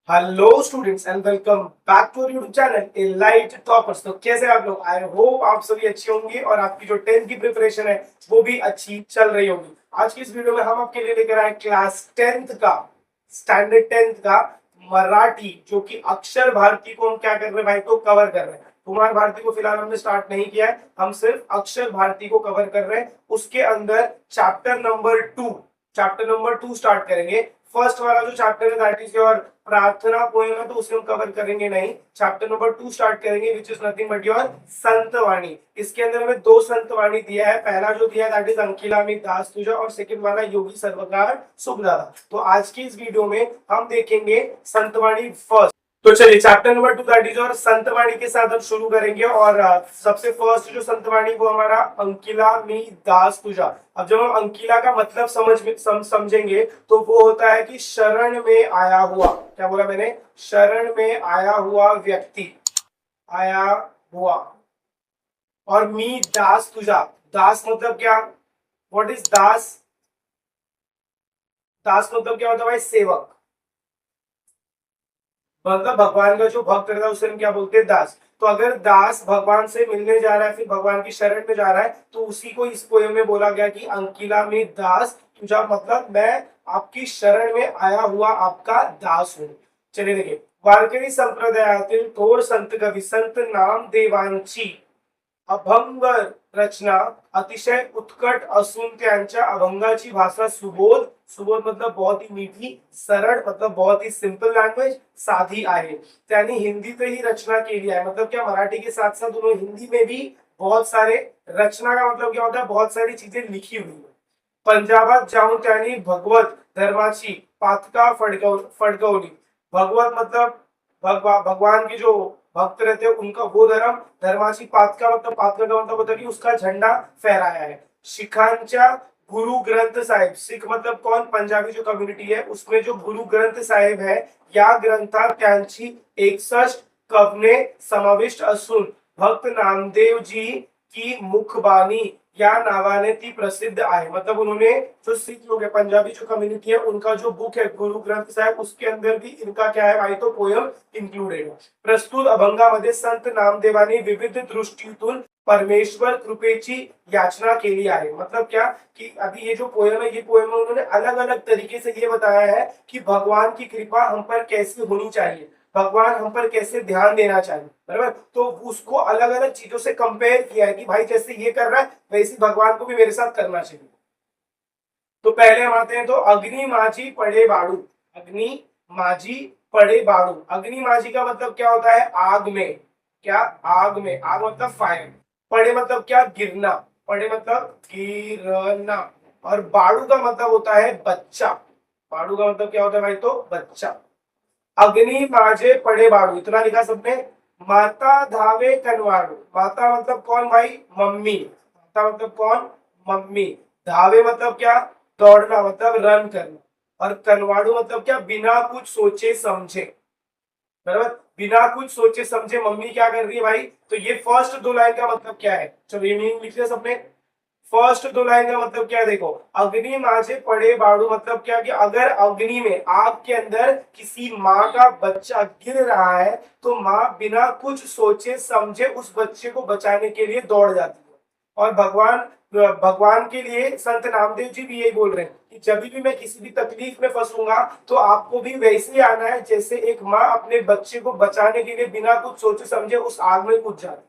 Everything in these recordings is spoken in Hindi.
Hello students and welcome back to YouTube channel elite toppers. तो कैसे आप लोग? आई होप आप सभी अच्छे होंगे और आपकी जो 10th की प्रिपरेशन है वो भी अच्छी चल रही होगी। आज की इस वीडियो में हम आपके लिए लेकर आए क्लास 10th का स्टैंडर्ड 10th का मराठी, जो कि अक्षर भारती को हम क्या कर रहे हैं भाई, तो कवर कर रहे हैं। कुमार भारती को फिलहाल हमने स्टार्ट नहीं किया है, हम सिर्फ अक्षर भारती को कवर कर रहे हैं। उसके अंदर चैप्टर नंबर 2 स्टार्ट करेंगे। फर्स्ट वाला जो चैप्टर है दैट इज योर प्रार्थना पोएम है, तो उसे हम कवर करेंगे नहीं। चैप्टर नंबर 2 स्टार्ट करेंगे which is nothing but your संतवाणी। इसके अंदर हमें दो संतवाणी दिया है। पहला जो दिया है दैट इज अंकिला में दास तुझा और सेकंड वाला योगी सर्वकार सुखदादा। तो आज की इस वीडियो में हम देखेंगे संतवाणी फर्स्ट। तो चलिए चैप्टर नंबर 2 दैट इज और संतवाणी के साथ हम शुरू करेंगे। और सबसे फर्स्ट जो संतवाणी वो हमारा अंकिला मी दास तुझा। अब जब हम अंकिला का मतलब समझेंगे तो वो होता है कि शरण में आया हुआ, क्या बोला मैंने, शरण में आया हुआ व्यक्ति, आया हुआ। और मी दास तुझा, दास मतलब क्या, व्हाट इज दास? दास मतलब क्या होता है भाई? सेवक। मतलब भगवान का जो भक्त रहता है उसे हम क्या बोलते हैं? दास। तो अगर दास भगवान से मिलने जा रहा है, फिर भगवान की शरण में जा रहा है, तो उसी को इस पोएम में बोला गया कि अंकिला में दास तुझा, मतलब मैं आपकी शरण में आया हुआ आपका दास हूं। चलिए देखिए, वारकरी संप्रदायातील थोर संत कवी संत नामदेवांची अभंग रचना अतिशय उत्कट असून त्यांच्या अभंगाची भाषा सुबोध, सुबोध मतलब बहुत ही मीठी, सरळ मतलब बहुत ही सिंपल लैंग्वेज, साधी आहे। त्यांनी हिंदीतही रचना केली आहे, मतलब क्या मराठी के साथ साथ उन्होंने हिंदी में भी बहुत सारे, रचना का मतलब क्या होता है, बहुत सारी चीजें लिखी हुई है। पंजाबात जाऊन त्यांनी भगवत धर्माची पातका फडकवली। भगवत मतलब भगवान के जो भक्त रहते हैं उनका वो धर्म, धर्माची पातका मतलब पातका का मतलब होता है कि उसका झंडा फहराया है। शिखांच्या गुरु ग्रंथ साहिब, सिख मतलब कौन? पंजाबी जो कम्युनिटी है उसमें जो गुरु ग्रंथ साहिब है या ग्रंथात त्यांची 61 कवने समाविष्ट असून भक्त नामदेवजी की मुखबानी या नावाने ती प्रसिद्ध आहे। मतलब उन्होंने जो सिख लोग है, पंजाबी जो कम्युनिटी है, उनका जो बुक है गुरु ग्रंथ साहिब, उसके अंदर भी इनका क्या है भाई, तो पोयम इंक्लूडेड है। प्रस्तुत अभंगामध्ये संत नामदेवाने विविध दृष्टीतून परमेश्वर कृपेची याचना केली आहे। मतलब क्या कि अभी ये जो पोयम है, ये पोयम में उन्होंने अलग अलग तरीके से ये बताया है कि भगवान की कृपा हम पर कैसे होनी चाहिए, भगवान हम पर कैसे ध्यान देना चाहिए, बराबर। तो उसको अलग अलग चीजों से कंपेयर किया है कि भाई जैसे ये कर रहा है वैसे भगवान को भी मेरे साथ करना चाहिए। तो पहले हम आते हैं तो अग्नि माझी पड़े बाड़ू। अग्नि माझी पड़े बाड़ू, अग्नि माझी का मतलब क्या होता है? आग में। क्या? आग में। आग मतलब फायर। पड़े मतलब क्या? गिरना। पड़े मतलब गिरना। और बाड़ू का मतलब होता है बच्चा। बाड़ू का मतलब क्या होता है भाई? तो बच्चा। अग्नि माझे पड़े बाड़ू, इतना लिखा सबने। माता धावे कनवाड़ू, माता मतलब कौन भाई? मम्मी। माता मतलब कौन? मम्मी। धावे मतलब क्या? दौड़ना, मतलब रन करना। और कनवाड़ू मतलब क्या? बिना कुछ सोचे समझे, बराबर। बिना कुछ सोचे समझे मम्मी क्या कर रही है भाई? तो ये फर्स्ट दो लाइन का मतलब क्या है? चलो ये मीनिंग लिख लिया सबने। फर्स्ट दो लाइन का मतलब क्या है? देखो, अग्नि माझे पड़े बाड़ू मतलब क्या कि अगर अग्नि में, आग के अंदर किसी माँ का बच्चा गिर रहा है तो माँ बिना कुछ सोचे समझे उस बच्चे को बचाने के लिए दौड़ जाती है। और भगवान के लिए संत नामदेव जी भी यही बोल रहे हैं कि जब भी मैं किसी भी तकलीफ में फंसूंगा तो आपको भी वैसे ही आना है जैसे एक माँ अपने बच्चे को बचाने के लिए बिना कुछ सोचे समझे उस आग में कूद जाती है।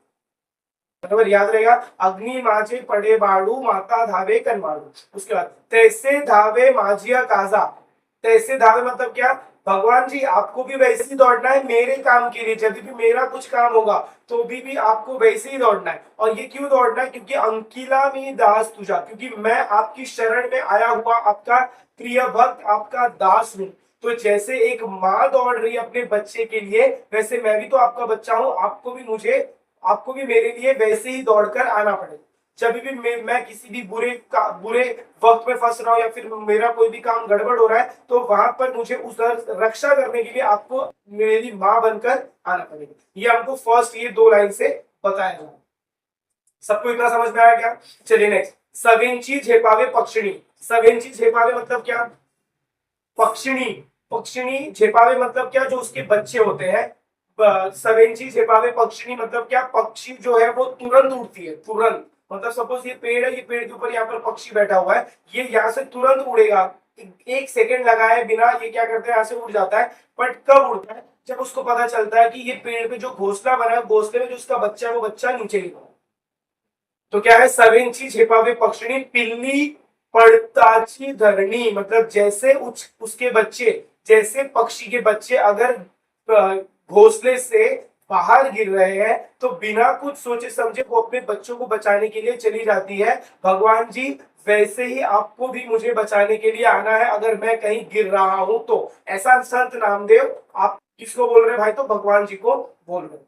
बराबर, याद रहेगा। अग्नि माझे पड़े बाड़ू माता धावे कनवाड़ू। उसके बाद तैसे धावे माझिया काजा। तैसे धावे मतलब क्या? भगवान जी आपको भी वैसे ही दौड़ना है मेरे काम के लिए, जब भी मेरा कुछ काम होगा तो भी आपको वैसे ही दौड़ना है। और ये क्यों दौड़ना है? क्योंकि अंकिला मी दास तुझा, क्योंकि मैं आपकी शरण में आया हुआ आपका प्रिय भक्त, आपका दास हूं। तो जैसे एक माँ दौड़ रही है अपने बच्चे के लिए, वैसे मैं भी तो आपका बच्चा हूं, आपको भी मेरे लिए वैसे ही दौड़कर आना पड़ेगा। जब भी मैं किसी भी बुरे वक्त में फंस रहा हूं या फिर मेरा कोई भी काम गड़बड़ हो रहा है तो वहां पर मुझे उस रक्षा करने के लिए आपको मेरी माँ बनकर आना पड़ेगा। ये हमको फर्स्ट ये दो लाइन से बताया जा रहा है। सबको इतना समझ में आया क्या? चलिए नेक्स्ट, सवेंची झेपावे पक्षिणी। सवेंची झेपावे मतलब क्या? पक्षिणी। पक्षिणी झेपावे मतलब क्या, जो उसके बच्चे होते हैं। सवेंची झेपावे पक्षिणी मतलब क्या, पक्षी जो है वो तुरंत उड़ती है, तुरंत। मतलब सपोज ये पेड़ है, ये पेड़ के ऊपर यहाँ पर पक्षी बैठा हुआ है, ये यहाँ से तुरंत उड़ेगा, एक सेकंड लगाए बिना ये क्या करते हैं, यहाँ से उड़ जाता है। बट कब उड़ता है, जब उसको पता चलता है कि ये पेड़ पे जो घोंसला बना है, घोंसले में जो उसका बच्चा है वो बच्चा नीचे गिरा। तो क्या है, सवेंची झेपावे पक्षिणी पिल्ली पड़ताची धरणी, मतलब जैसे उसके बच्चे, जैसे पक्षी के बच्चे अगर घोंसले से बाहर गिर रहे हैं तो बिना कुछ सोचे समझे वो अपने बच्चों को बचाने के लिए चली जाती है। भगवान जी, वैसे ही आपको भी मुझे बचाने के लिए आना है अगर मैं कहीं गिर रहा हूं तो। ऐसा संत नामदेव, आप किसको बोल रहे हैं भाई, तो भगवान जी को बोल रहे हैं।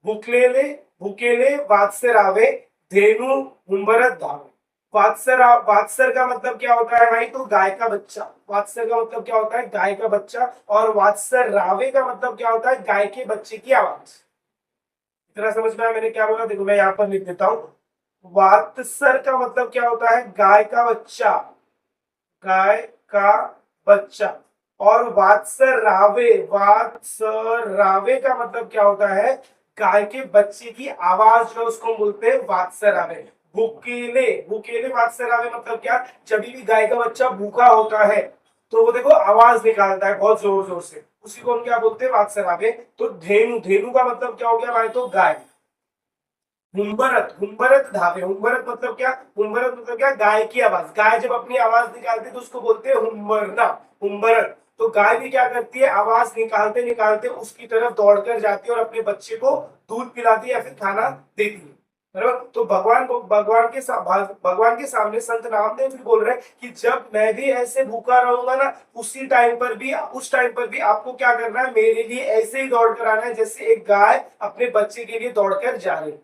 भूखलेले भूकेले वात्सर आवे, धेनु हुंबरत धावे। वात्सर का मतलब क्या होता है भाई, तो गाय का बच्चा। वात्सर का मतलब क्या होता है, गाय का बच्चा। और वात्सर रावे का मतलब क्या होता है, गाय के बच्चे की आवाज। इतना समझ में आया मैंने क्या बोला, देखो मैं यहाँ पर लिख देता हूं। वात्सर का मतलब क्या होता है, गाय का बच्चा, गाय का बच्चा। और वात्सर रावे का मतलब क्या होता है, गाय के बच्चे की आवाज जो उसको बोलते हैं वात्सर रावे। भूकेले भूकेले वात्सर रावे मतलब क्या, जब भी गाय का बच्चा भूखा होता है तो वो देखो आवाज निकालता है बहुत जोर जोर से, उसी को हम क्या बोलते हैं, वात्सर रावे। तो धेनु धेनु का मतलब क्या हो गया भाई, तो गाय। हुम्बरत धावे, हुम्बरत मतलब क्या, हुम्बरत मतलब क्या, गाय की आवाज। गाय जब अपनी आवाज निकालती है तो उसको बोलते हैं हुम्बरना, हुम्बरत। तो गाय भी क्या करती है, आवाज निकालते निकालते उसकी तरफ दौड़कर जाती है और अपने बच्चे को दूध पिलाती है या फिर खाना देती है। बराबर। तो भगवान के सामने संत नामदेव भी बोल रहे हैं कि जब मैं भी ऐसे भूखा रहूंगा ना, उस टाइम पर भी आपको क्या करना है, मेरे लिए ऐसे ही दौड़ कर आना है जैसे एक गाय अपने बच्चे के लिए दौड़कर जा रही है।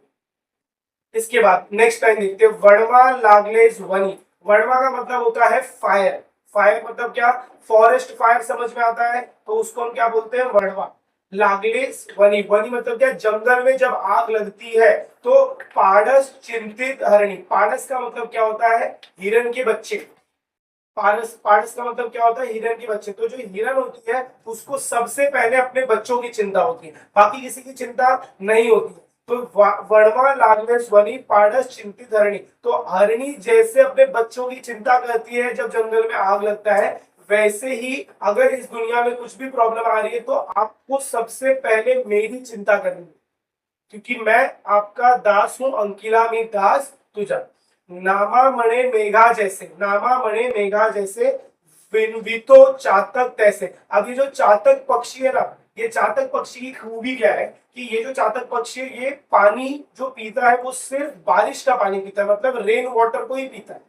इसके बाद नेक्स्ट टाइम देखते हैं, वणवा लागलेस वनी। वणवा का मतलब होता है फायर। फायर मतलब क्या, फॉरेस्ट फायर समझ में आता है, तो उसको हम क्या बोलते हैं, वणवा। लागलेस वनी, वनी मतलब क्या, जंगल में जब आग लगती है तो पारस चिंतित हरणी। पारस का मतलब क्या होता है, हिरण के बच्चे। पारस पारस का मतलब क्या होता है, हिरण के बच्चे। तो जो हिरण होती है उसको सबसे पहले अपने बच्चों की चिंता होती है, बाकी किसी की चिंता नहीं होती है। तो वर्णवा लागवेश वनी पारस चिंतित हरणी। तो हरणी जैसे अपने बच्चों की चिंता करती है जब जंगल में आग लगता है, वैसे ही अगर इस दुनिया में कुछ भी प्रॉब्लम आ रही है तो आपको सबसे पहले मेरी चिंता करनी है, क्योंकि मैं आपका दास हूं, अंकिला में दास तुझा। नामा मणे मेघा जैसे, नामा मणे मेघा जैसे, विनवितो चातक तैसे। अब ये जो चातक पक्षी है ना, ये चातक पक्षी की खूबी क्या है कि ये जो चातक पक्षी है ये पानी जो पीता है वो सिर्फ बारिश का पानी पीता है, मतलब रेन वाटर को ही पीता है।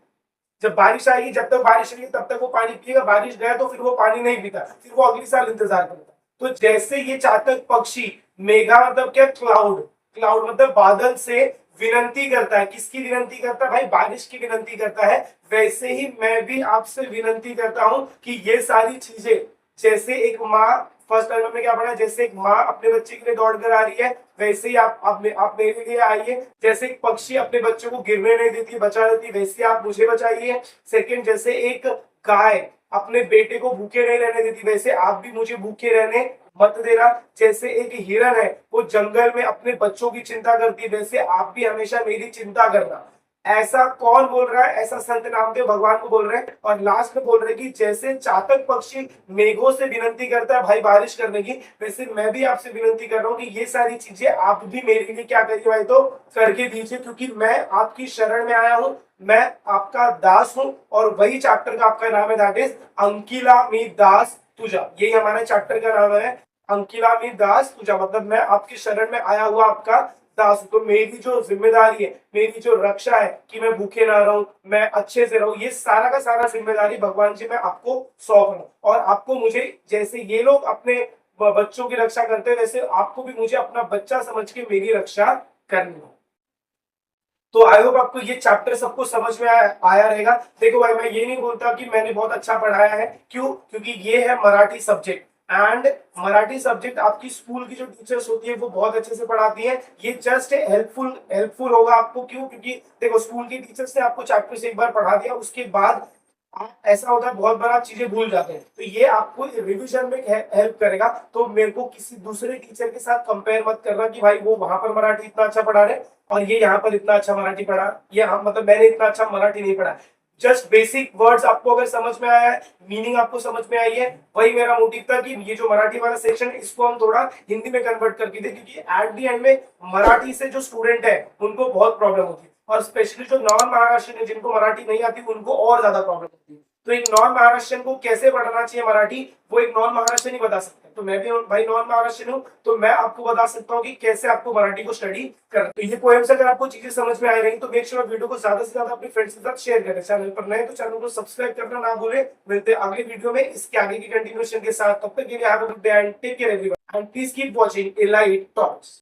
जब बारिश आएगी, जब तक बारिश आएगी तब तक वो पानी पिएगा, बारिश गया तो फिर वो पानी नहीं पीता, फिर वो अगले साल इंतजार करता। तो जैसे ये चातक पक्षी, मेघा मतलब क्या, क्लाउड, क्लाउड मतलब बादल से विनती करता है, किसकी विनती करता है भाई, बारिश की विनती करता है। वैसे ही मैं भी आपसे विनती करता हूं कि ये सारी चीजें, जैसे एक माँ, फर्स्ट टाइम हमने क्या पढ़ा, जैसे एक माँ अपने बच्चे के लिए दौड़ कर आ रही है, वैसे ही आप मेरे लिए आइए। जैसे एक पक्षी अपने बच्चों को गिरने नहीं देती, बचा देती, वैसे आप मुझे बचाइए। सेकंड, जैसे एक गाय अपने बेटे को भूखे नहीं रहने देती, वैसे आप भी मुझे भूखे रहने मत देना। जैसे एक हिरण है वो जंगल में अपने बच्चों की चिंता करती है, वैसे आप भी हमेशा मेरी चिंता करना। ऐसा कौन बोल रहा है, ऐसा संत नामदेव भगवान को बोल रहे हैं। और लास्ट में बोल रहे हैं कि जैसे चातक पक्षी मेघों से विनती करता है भाई बारिश करने की, वैसे मैं भी आपसे विनती कर रहा हूँ कि ये सारी चीजें आप भी मेरे लिए क्या करिए भाई, तो करके दीजिए, क्योंकि मैं आपकी शरण में आया हूँ, मैं आपका दास हूँ। और वही चैप्टर का आपका नाम है, दैट इज अंकिला मी दास तुझा। यही हमारे चैप्टर का नाम है, अंकिला मी दास तुझा, मतलब मैं आपकी शरण में आया हुआ आपका दास। तो मेरी जो जिम्मेदारी है, मेरी जो रक्षा है कि मैं भूखे ना रहूं, मैं अच्छे से रहूं, ये सारा का सारा जिम्मेदारी भगवान जी मैं आपको सौंप रहा हूं। और आपको मुझे, जैसे ये लोग अपने बच्चों की रक्षा करते हैं, वैसे आपको भी मुझे अपना बच्चा समझ के मेरी रक्षा करनी है। तो आई होप आपको ये चैप्टर सबको समझ में आया रहेगा। देखो भाई, मैं ये नहीं बोलता कि मैंने बहुत अच्छा पढ़ाया है, क्यों, क्योंकि ये है Marathi subject. And Marathi subject आपकी स्कूल की जो टीचर्स होती है वो बहुत अच्छे से पढ़ाती है। ये जस्ट हेल्पफुल होगा आपको, क्यों, क्योंकि देखो स्कूल की टीचर्स ने आपको चैप्टर से एक बार पढ़ा दिया, उसके बाद ऐसा होता है बहुत बार आप चीजें भूल जाते हैं, तो ये आपको रिवीजन में हेल्प करेगा। तो मेरे को किसी दूसरे टीचर के साथ कंपेयर मत करना कि भाई वो वहां पर मराठी इतना अच्छा पढ़ा रहे और ये यहाँ पर इतना अच्छा मराठी पढ़ा, ये मतलब मैंने इतना अच्छा मराठी नहीं पढ़ा। जस्ट बेसिक वर्ड्स आपको अगर समझ में आया है, मीनिंग आपको समझ में आई है, वही मेरा मोटिव था कि ये जो मराठी वाला सेक्शन है इसको हम थोड़ा हिंदी में कन्वर्ट करके दे, क्योंकि एट द एंड में मराठी से जो स्टूडेंट है उनको बहुत प्रॉब्लम होती है, और स्पेशली जो नॉन महाराष्ट्रियन है जिनको मराठी नहीं आती उनको और ज्यादा प्रॉब्लम होती है। तो एक नॉन महाराष्ट्रियन को कैसे पढ़ना चाहिए मराठी, वो एक नॉन महाराष्ट्रियन ही बता सकता है। तो मैं भी भाई नॉन महाराष्ट्रियन हूँ, तो मैं आपको बता सकता हूँ कि कैसे आपको मराठी को स्टडी करना। तो ये पोएम्स अगर आपको चीजें समझ में आ रही तो मेक श्योर वीडियो को ज्यादा से ज्यादा अपने फ्रेंड्स के साथ शेयर करें। चैनल पर नए तो चैनल को सब्सक्राइब करना ना भूलें। मिलते हैं अगले वीडियो में इसके आगे की कंटिन्यूएशन के साथ। तब तक के लिए have a good day and take care everyone, and please keep watching elite talks.